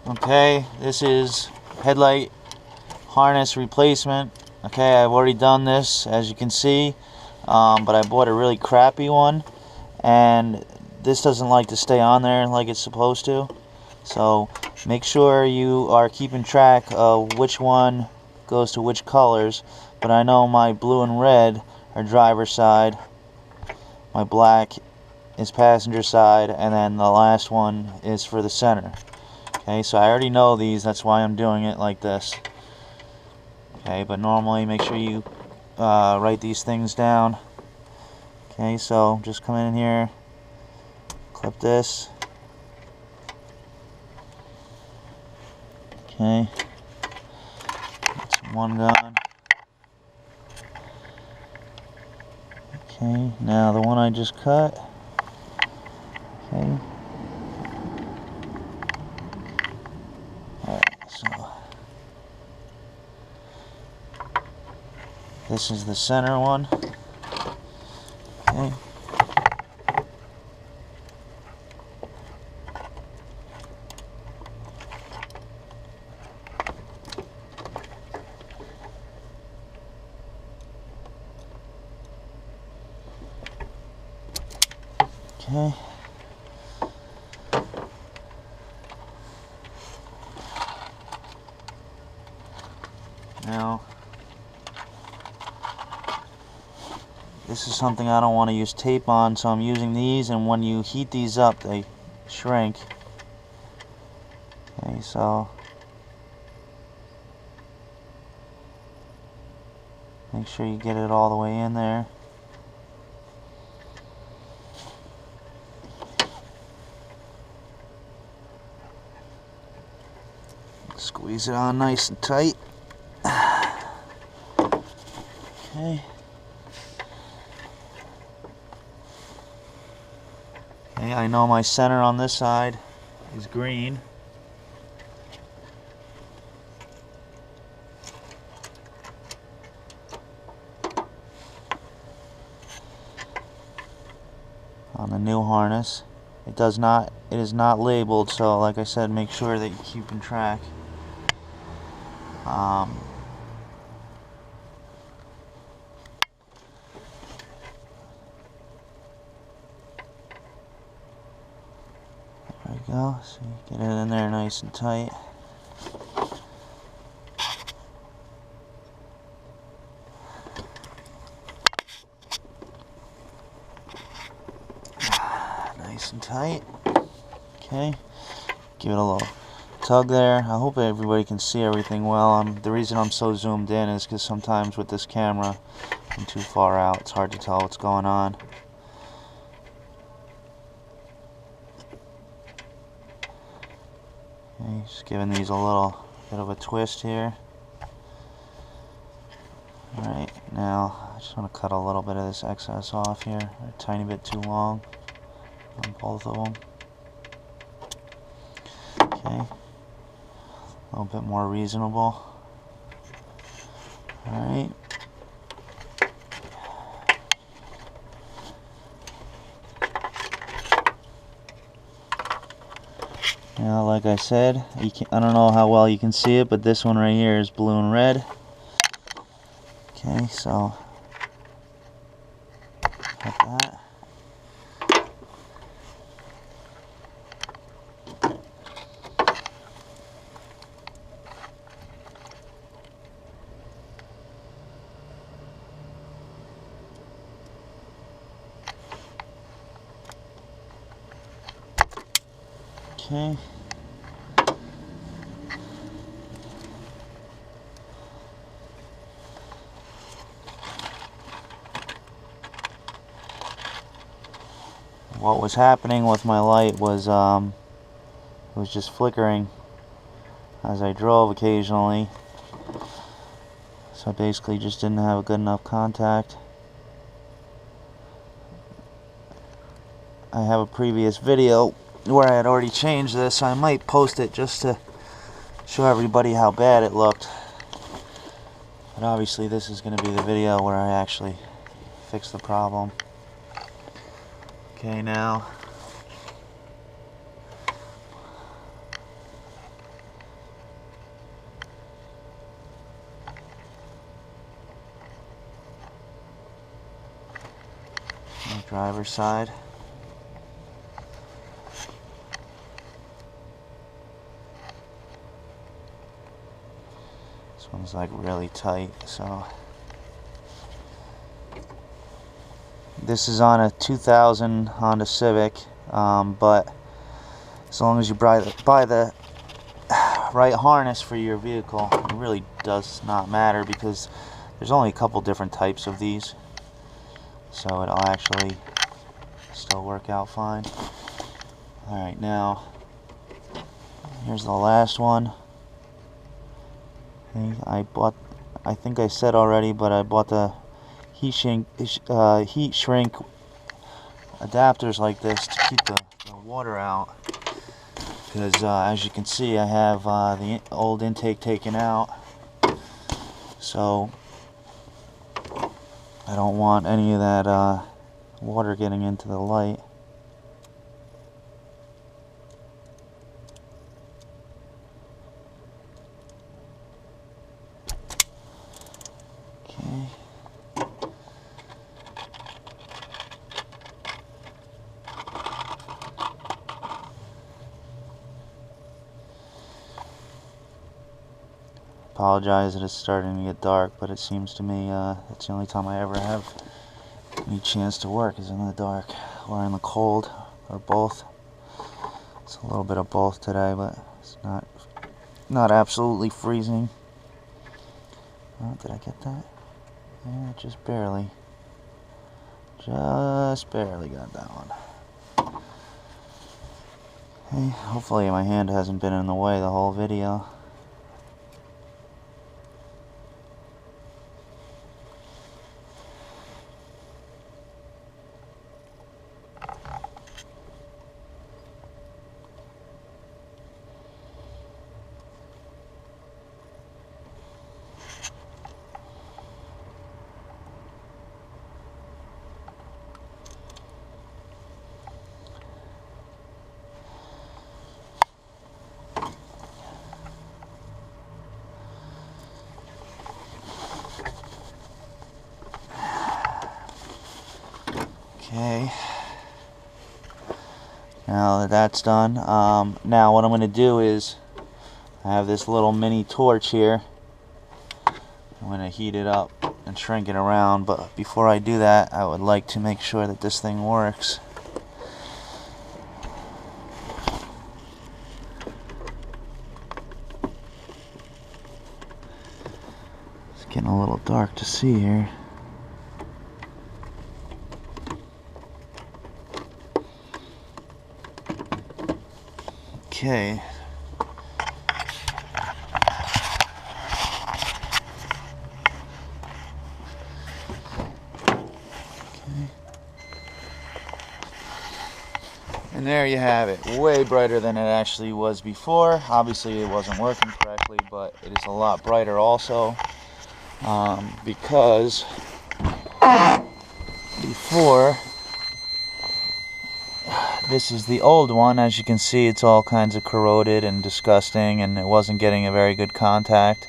Okay, this is headlight harness replacement. Okay, I've already done this, as you can see, but I bought a really crappy one, and this doesn't like to stay on there like it's supposed to. So make sure you are keeping track of which one goes to which colors. But I know my blue and red are driver side, my black is passenger side, and then the last one is for the center. Okay, so I already know these, that's why I'm doing it like this. Okay, but normally make sure you write these things down. Okay, so just come in here, clip this. Okay, that's one gun. Okay, now the one I just cut. Okay. Alright, so this is the center one. Okay. Okay. Now, this is something I don't want to use tape on, so I'm using these, and when you heat these up, they shrink. Okay, so make sure you get it all the way in there. Squeeze it on nice and tight. Okay. Okay, I know my center on this side is green. On the new harness. It is not labeled, so like I said, make sure that you keep in track. There we go, so you get it in there nice and tight. Nice and tight. Okay, give it a little tug there. I hope everybody can see everything well. The reason I'm so zoomed in is because sometimes with this camera I'm too far out. It's hard to tell what's going on. Okay, just giving these a little bit of a twist here. Alright, now I just want to cut a little bit of this excess off here. A tiny bit too long on both of them. Okay, a little bit more reasonable. Alright. Now, like I said, I don't know how well you can see it, but this one right here is blue and red. Okay, so cut that. Okay. What was happening with my light was it was just flickering as I drove occasionally. So I basically just didn't have a good enough contact. I have a previous video where I had already changed this, so I might post it just to show everybody how bad it looked. But obviously this is going to be the video where I actually fix the problem. Okay, now driver's side. This one's like really tight, so this is on a 2000 Honda Civic, but as long as you buy the right harness for your vehicle, it really does not matter, because there's only a couple different types of these, so it'll actually still work out fine. Alright, now here's the last one. Okay, I think I said already, but I bought the heat shrink adapters like this to keep the water out, because as you can see, I have the old intake taken out, so I don't want any of that water getting into the light. Okay. Apologize that it's starting to get dark, but it seems to me that's the only time I ever have any chance to work is in the dark or in the cold, or both. It's a little bit of both today, but it's not absolutely freezing. Oh, did I get that? Yeah, just barely got that one. Okay, hopefully my hand hasn't been in the way the whole video. Okay, now that that's done, now what I'm going to do is, I have this little mini torch here. I'm going to heat it up and shrink it around, but before I do that, I would like to make sure that this thing works. It's getting a little dark to see here. Okay. And there you have it. Way brighter than it actually was before. Obviously it wasn't working correctly, but it is a lot brighter also, because before, this is the old one. As you can see, it's all kinds of corroded and disgusting, and it wasn't getting a very good contact.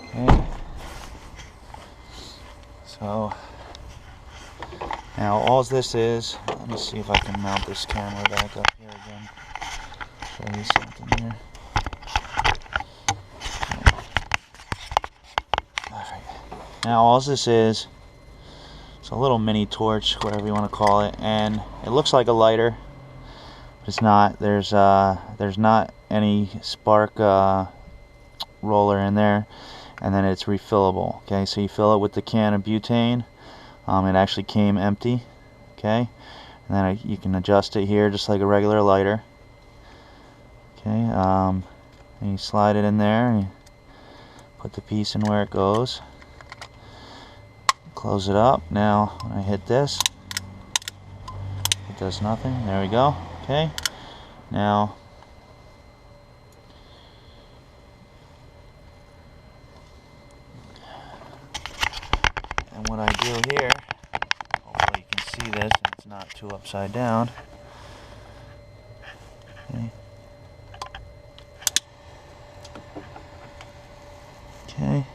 Okay. So now all this is, let me see if I can mount this camera back up here again. Show you something here. Alright. Now all this is, it's a little mini torch, whatever you want to call it, and it looks like a lighter, but it's not. There's not any spark roller in there, and then it's refillable. Okay, so you fill it with the can of butane. It actually came empty. Okay, and then you can adjust it here just like a regular lighter. Okay, and you slide it in there and you put the piece in where it goes. Close it up. Now when I hit this, it does nothing. There we go. Okay, now and what I do here, hopefully you can see this and it's not too upside down. Okay. Okay.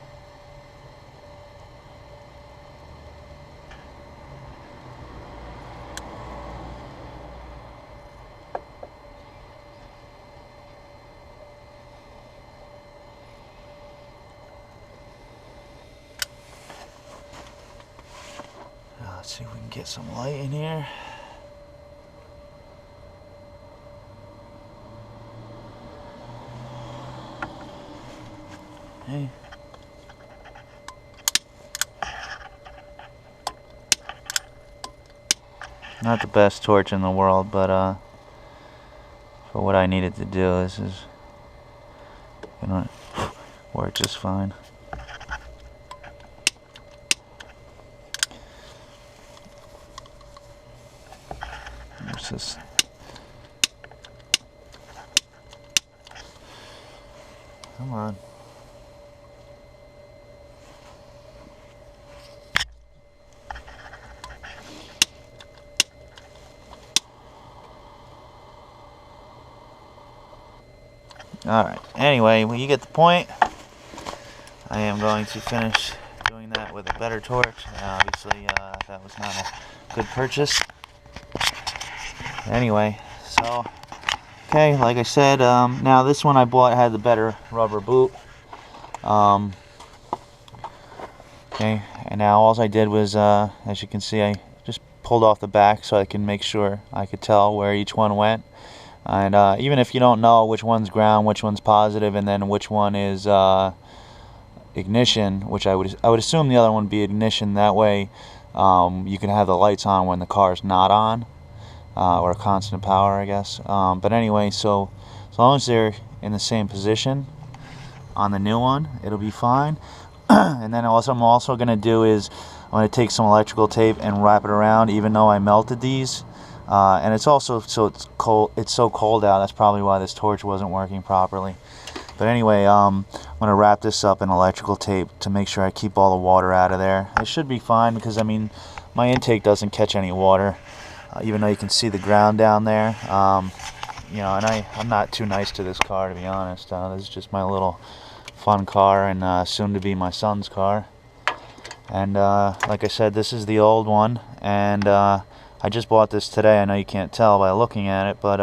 see if we can get some light in here. Hey. Not the best torch in the world, but for what I needed to do, this is gonna work just fine. What's this? Come on. Alright, anyway, well, you get the point. I am going to finish doing that with a better torch. Obviously, that was not a good purchase. Anyway, so, okay, like I said, now this one I bought had the better rubber boot. Okay, and now all I did was, as you can see, I just pulled off the back so I can make sure I could tell where each one went. And even if you don't know which one's ground, which one's positive, and then which one is ignition, which I would assume the other one would be ignition. That way, you can have the lights on when the car's not on, or constant power, I guess. But anyway, so as long as they're in the same position on the new one, it'll be fine. And then also, I'm also going to do is I'm going to take some electrical tape and wrap it around, even though I melted these. And it's also it's cold. It's so cold out. That's probably why this torch wasn't working properly. But anyway, I'm gonna wrap this up in electrical tape to make sure I keep all the water out of there. It should be fine because I mean, my intake doesn't catch any water, even though you can see the ground down there. You know, and I'm not too nice to this car, to be honest. This is just my little fun car, and soon to be my son's car. And like I said, this is the old one, and I just bought this today. I know you can't tell by looking at it, but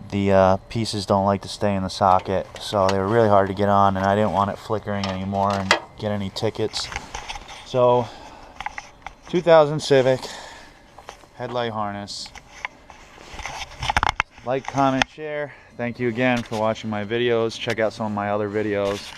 the pieces don't like to stay in the socket, so they were really hard to get on, and I didn't want it flickering anymore and get any tickets. So 2000 Civic headlight harness. Like, comment, share. Thank you again for watching my videos. Check out some of my other videos.